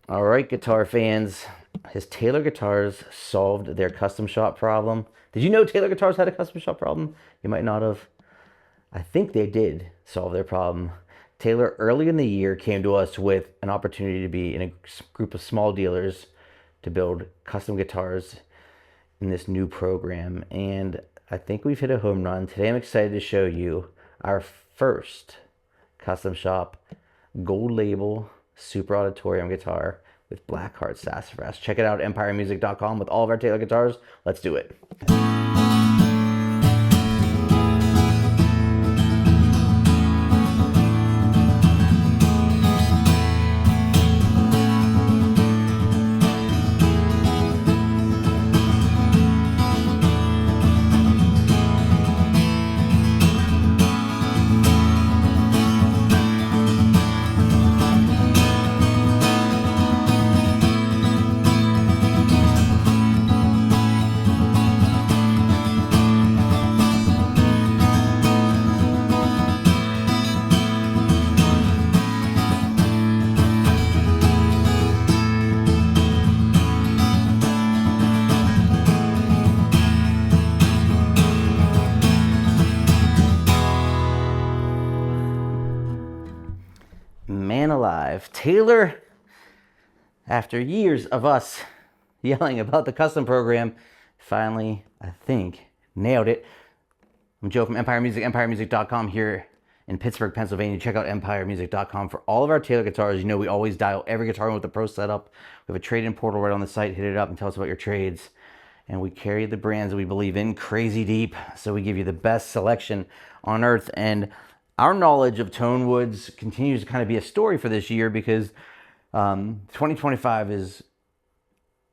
All right, guitar fans, has Taylor Guitars solved their custom shop problem? Did you know Taylor Guitars had a custom shop problem? You might not have. I think they did solve their problem. Taylor early in the year came to us with an opportunity to be in a group of small dealers to build custom guitars in this new program, and I think we've hit a home run. Today I'm excited to show you our first custom shop Gold Label Super Auditorium guitar with Blackheart Sassafras. Check it out at empiremusic.com with all of our Taylor guitars. Let's do it. Man alive, Taylor, after years of us yelling about the custom program, finally, I think, nailed it. I'm Joe from Empire Music, empiremusic.com here in Pittsburgh, Pennsylvania. Check out empiremusic.com for all of our Taylor guitars. You know we always dial every guitar in with the pro setup. We have a trade-in portal right on the site. Hit it up and tell us about your trades. And we carry the brands that we believe in crazy deep, so we give you the best selection on earth. And our knowledge of tone woods continues to kind of be a story for this year, because 2025 is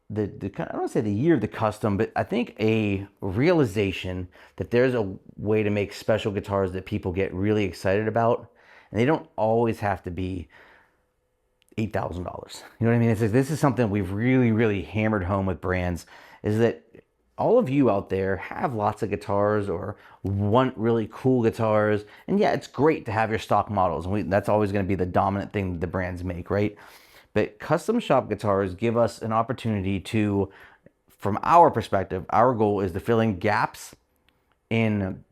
I don't want to say the year of the custom, but I think a realization that there's a way to make special guitars that people get really excited about, and they don't always have to be $8,000. You know what I mean? It's like, this is something we've really hammered home with brands, is that all of you out there have lots of guitars or want really cool guitars. And yeah, it's great to have your stock models. And that's always going to be the dominant thing that the brands make, right? But custom shop guitars give us an opportunity to, from our perspective, our goal is to fill in gaps in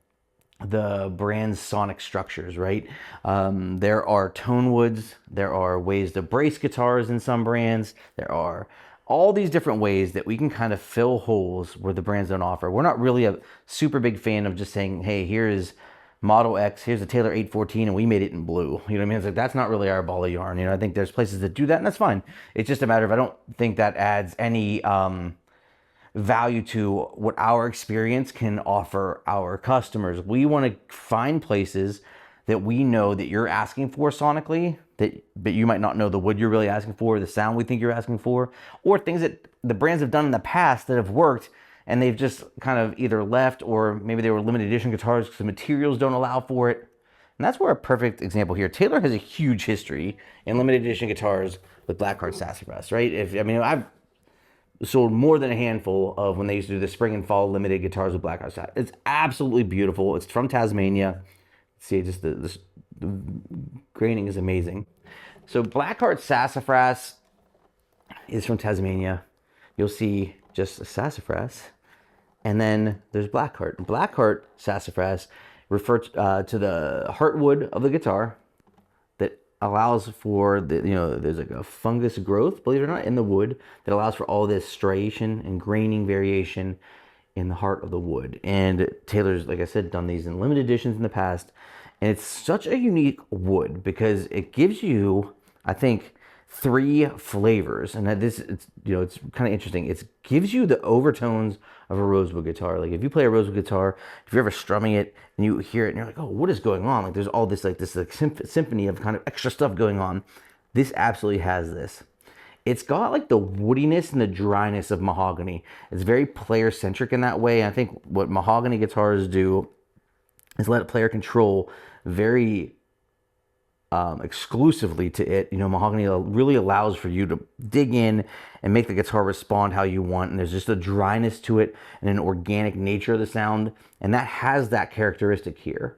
the brand's sonic structures, right? There are tone woods, there are ways to brace guitars in some brands, there are all these different ways that we can kind of fill holes where the brands don't offer. We're not really a super big fan of just saying, hey, here is Model X, here's a Taylor 814, and we made it in blue. You know what I mean? It's like, that's not really our ball of yarn. You know, I think there's places that do that, and that's fine. It's just a matter of, I don't think that adds any value to what our experience can offer our customers. We want to find places that we know that you're asking for sonically, but you might not know the wood you're really asking for, the sound we think you're asking for, or things that the brands have done in the past that have worked and they've just kind of either left, or maybe they were limited edition guitars because the materials don't allow for it. And that's where a perfect example here. Taylor has a huge history in limited edition guitars with Blackheart Sassafras, right? I've sold more than a handful of when they used to do the spring and fall limited guitars with Blackheart Sassafras. It's absolutely beautiful. It's from Tasmania. See, just the graining is amazing. So Blackheart Sassafras is from Tasmania. You'll see just a sassafras, and then there's Blackheart. Blackheart Sassafras refers to the heartwood of the guitar that allows for there's like a fungus growth, believe it or not, in the wood that allows for all this striation and graining variation in the heart of the wood. And Taylor's, like I said, done these in limited editions in the past, and it's such a unique wood because it gives you, I think, 3 flavors. And it's kind of interesting. It gives you the overtones of a rosewood guitar. Like if you play a rosewood guitar, if you're ever strumming it and you hear it and you're like, oh, what is going on? Like there's all this symphony of kind of extra stuff going on. This absolutely has this. It's got like the woodiness and the dryness of mahogany. It's very player centric in that way. I think what mahogany guitars do is let player control very exclusively to it. Mahogany really allows for you to dig in and make the guitar respond how you want. And there's just a dryness to it and an organic nature of the sound. And that has that characteristic here.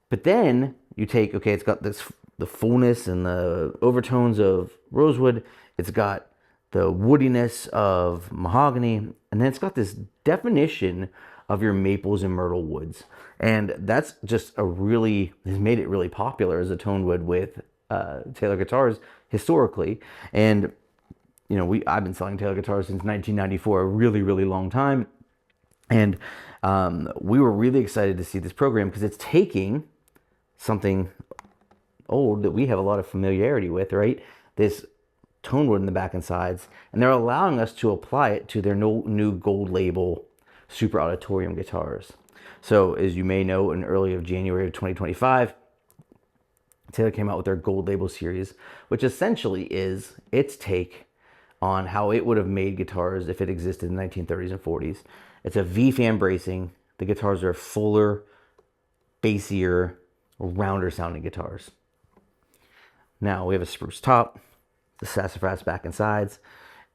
But then you take, okay, it's got the fullness and the overtones of rosewood, It's got the woodiness of mahogany, and then it's got this definition of your maples and myrtle woods. And that's just has made it really popular as a tone wood with Taylor guitars historically. And I've been selling Taylor guitars since 1994, a really, really long time. And we were really excited to see this program because it's taking something old that we have a lot of familiarity with, right? This tone wood in the back and sides, and they're allowing us to apply it to their new Gold Label Super Auditorium guitars. So as you may know, in early of January of 2025, Taylor came out with their Gold Label series, which essentially is its take on how it would have made guitars if it existed in the 1930s and 40s. It's a V-fan bracing. The guitars are fuller, bassier, rounder sounding guitars. Now we have a spruce top, the sassafras back and sides,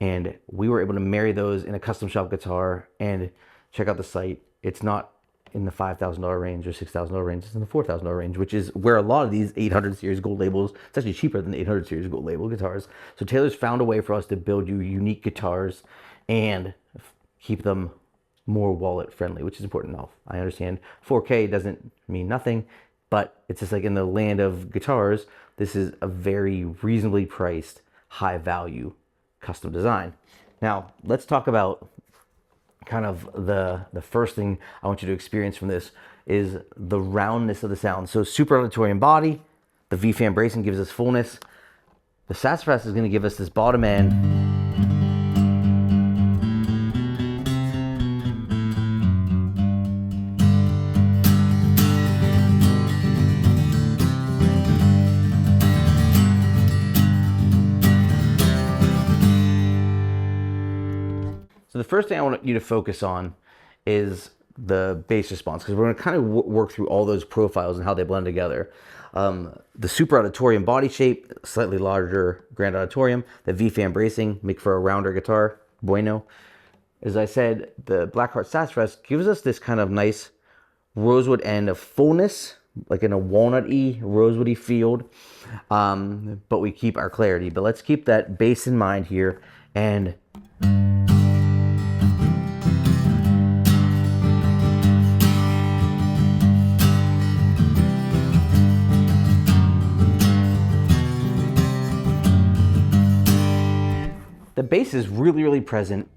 and we were able to marry those in a custom shop guitar. And check out the site. It's not in the $5,000 range or $6,000 range. It's in the $4,000 range, which is where a lot of these 800 series Gold Labels, it's actually cheaper than the 800 series Gold Label guitars. So Taylor's found a way for us to build you unique guitars and keep them more wallet friendly, which is important now. I understand 4K doesn't mean nothing, but it's just like in the land of guitars, this is a very reasonably priced, high value custom design. Now let's talk about kind of the first thing I want you to experience from this is the roundness of the sound. So Super Auditorium body, the V-fan bracing gives us fullness. The sassafras is going to give us this bottom end. So the first thing I want you to focus on is the bass response, because we're going to kind of work through all those profiles and how they blend together. The Super Auditorium body shape, slightly larger Grand Auditorium, the V-fan bracing make for a rounder guitar, bueno. As I said, the Blackheart Sassafras gives us this kind of nice rosewood end of fullness, like in a walnut-y, rosewoody field, but we keep our clarity. But let's keep that bass in mind here, and the bass is really, really present.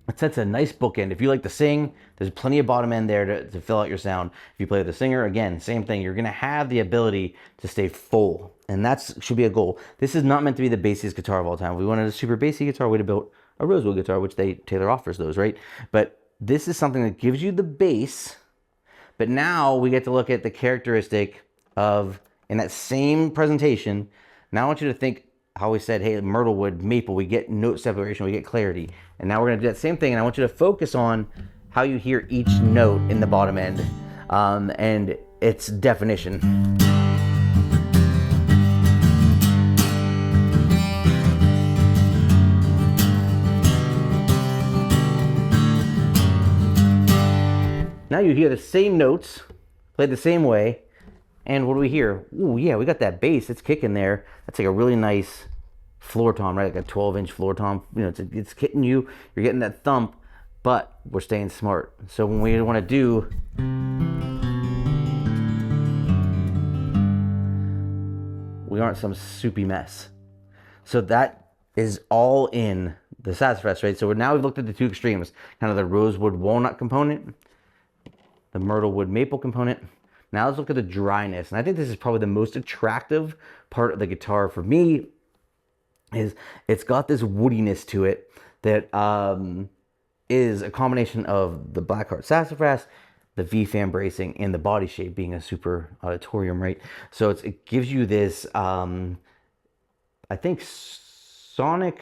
It sets a nice bookend. If you like to sing, there's plenty of bottom end there to fill out your sound. If you play with a singer, again, same thing. You're gonna have the ability to stay full, and that should be a goal. This is not meant to be the bassiest guitar of all time. If we wanted a super bassy guitar, we'd have built a rosewood guitar, which Taylor offers those, right? But this is something that gives you the bass, but now we get to look at the characteristic of, in that same presentation, now I want you to think how we said, hey, myrtle wood, maple, we get note separation, we get clarity. And now we're gonna do that same thing, and I want you to focus on how you hear each note in the bottom end and its definition. Now you hear the same notes, played the same way, and what do we hear? Ooh, yeah, we got that bass. It's kicking there. That's like a really nice floor tom, right? Like a 12-inch floor tom. You know, it's hitting you. You're getting that thump, but we're staying smart. So when we want to do, we aren't some soupy mess. So that is all in the sassafras, right? So now we've looked at the two extremes, kind of the rosewood walnut component, the myrtle wood maple component. Now let's look at the dryness. And I think this is probably the most attractive part of the guitar for me, is it's got this woodiness to it that is a combination of the Blackheart Sassafras, the V-fan bracing, and the body shape being a Super Auditorium, right? So it gives you this, I think, sonic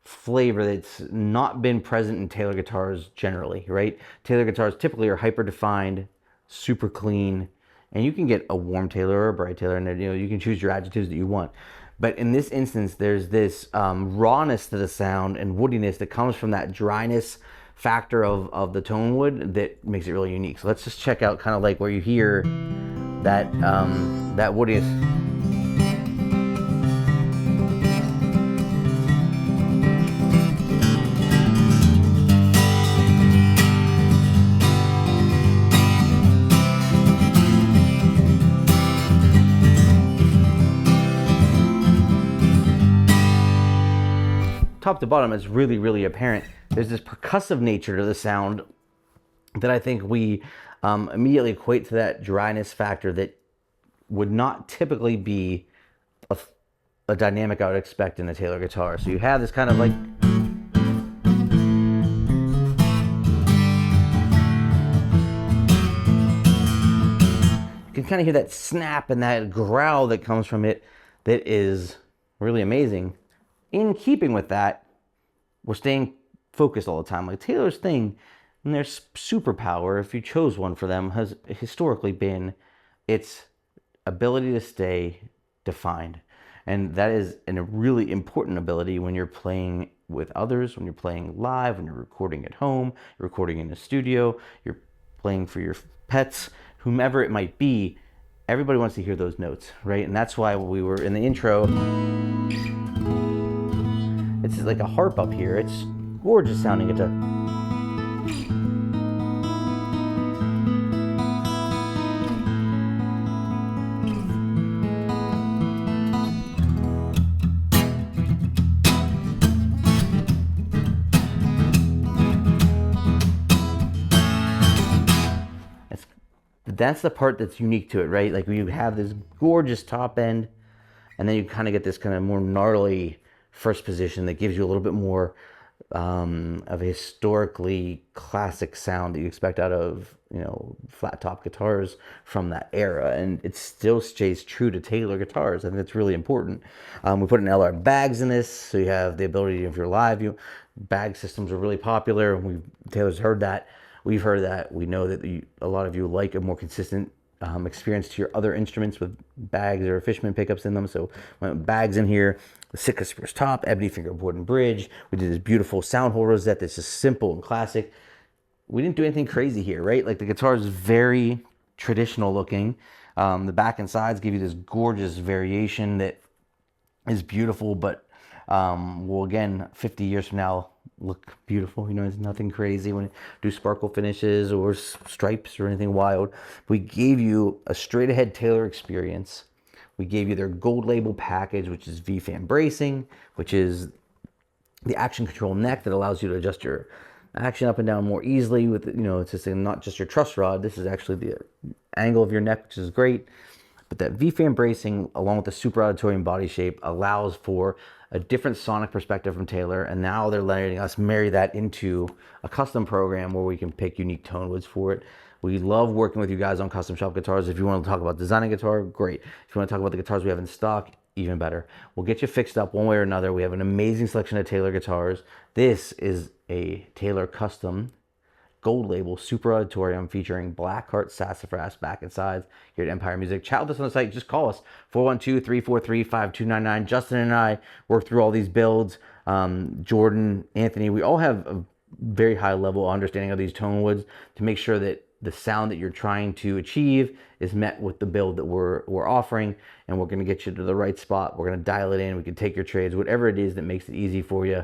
flavor that's not been present in Taylor guitars generally, right? Taylor guitars typically are hyper-defined, super clean, and you can get a warm Taylor or a bright Taylor, and you can choose your adjectives that you want. But in this instance, there's this rawness to the sound and woodiness that comes from that dryness factor of the tone wood that makes it really unique. So let's just check out kind of like where you hear that that woodiness. top to bottom, it's really, really apparent. There's this percussive nature to the sound that I think we immediately equate to that dryness factor that would not typically be a dynamic I would expect in a Taylor guitar. So you have this kind of like, you can kind of hear that snap and that growl that comes from it that is really amazing. In keeping with that, we're staying focused all the time. Like Taylor's thing, and their superpower, if you chose one for them, has historically been its ability to stay defined. And that is a really important ability when you're playing with others, when you're playing live, when you're recording at home, you're recording in a studio, you're playing for your pets, whomever it might be. Everybody wants to hear those notes, right? And that's why we were in the intro. It's like a harp up here. It's gorgeous sounding guitar. That's the part that's unique to it, right? Like you have this gorgeous top end, and then you kind of get this kind of more gnarly first position that gives you a little bit more of a historically classic sound that you expect out of, you know, flat top guitars from that era. And it still stays true to Taylor guitars. I think that's really important. We put an LR Baggs in this, so you have the ability, if you're live, bag systems are really popular. Taylor's heard that. We've heard that. We know that a lot of you like a more consistent experience to your other instruments with bags or Fishman pickups in them. So bags in here, the Sitka spruce top, ebony fingerboard and bridge. We did this beautiful sound hole rosette that's just simple and classic. We didn't do anything crazy here, right? Like the guitar is very traditional looking. The back and sides give you this gorgeous variation that is beautiful, but will again, 50 years from now, look beautiful. You know, it's nothing crazy when you do sparkle finishes or stripes or anything wild. We gave you a straight ahead Taylor experience. We gave you their Gold Label package, which is V-fan bracing, which is the action control neck that allows you to adjust your action up and down more easily with, you know, it's just not just your truss rod. This is actually the angle of your neck, which is great. But that V-fan bracing, along with the Super Auditorium body shape, allows for a different sonic perspective from Taylor, and now they're letting us marry that into a custom program where we can pick unique tone woods for it. We love working with you guys on custom shop guitars. If you want to talk about designing a guitar, great. If you want to talk about the guitars we have in stock, even better. We'll get you fixed up one way or another. We have an amazing selection of Taylor guitars. This is a Taylor custom Gold Label Super Auditorium featuring Blackheart Sassafras back and sides here at Empire Music. Chat with us on the site. Just call us 412-343-5299. Justin and I work through all these builds. Jordan, Anthony, we all have a very high level understanding of these tone woods to make sure that the sound that you're trying to achieve is met with the build that we're offering, and we're going to get you to the right spot. We're going to dial it in. We can take your trades, whatever it is that makes it easy for you.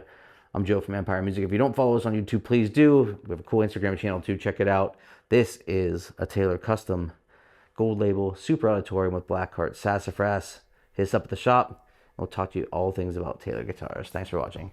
I'm Joe from Empire Music. If you don't follow us on YouTube, please do. We have a cool Instagram channel too. Check it out. This is a Taylor custom Gold Label Super Auditorium with Blackheart Sassafras. Hit us up at the shop. We'll talk to you all things about Taylor guitars. Thanks for watching.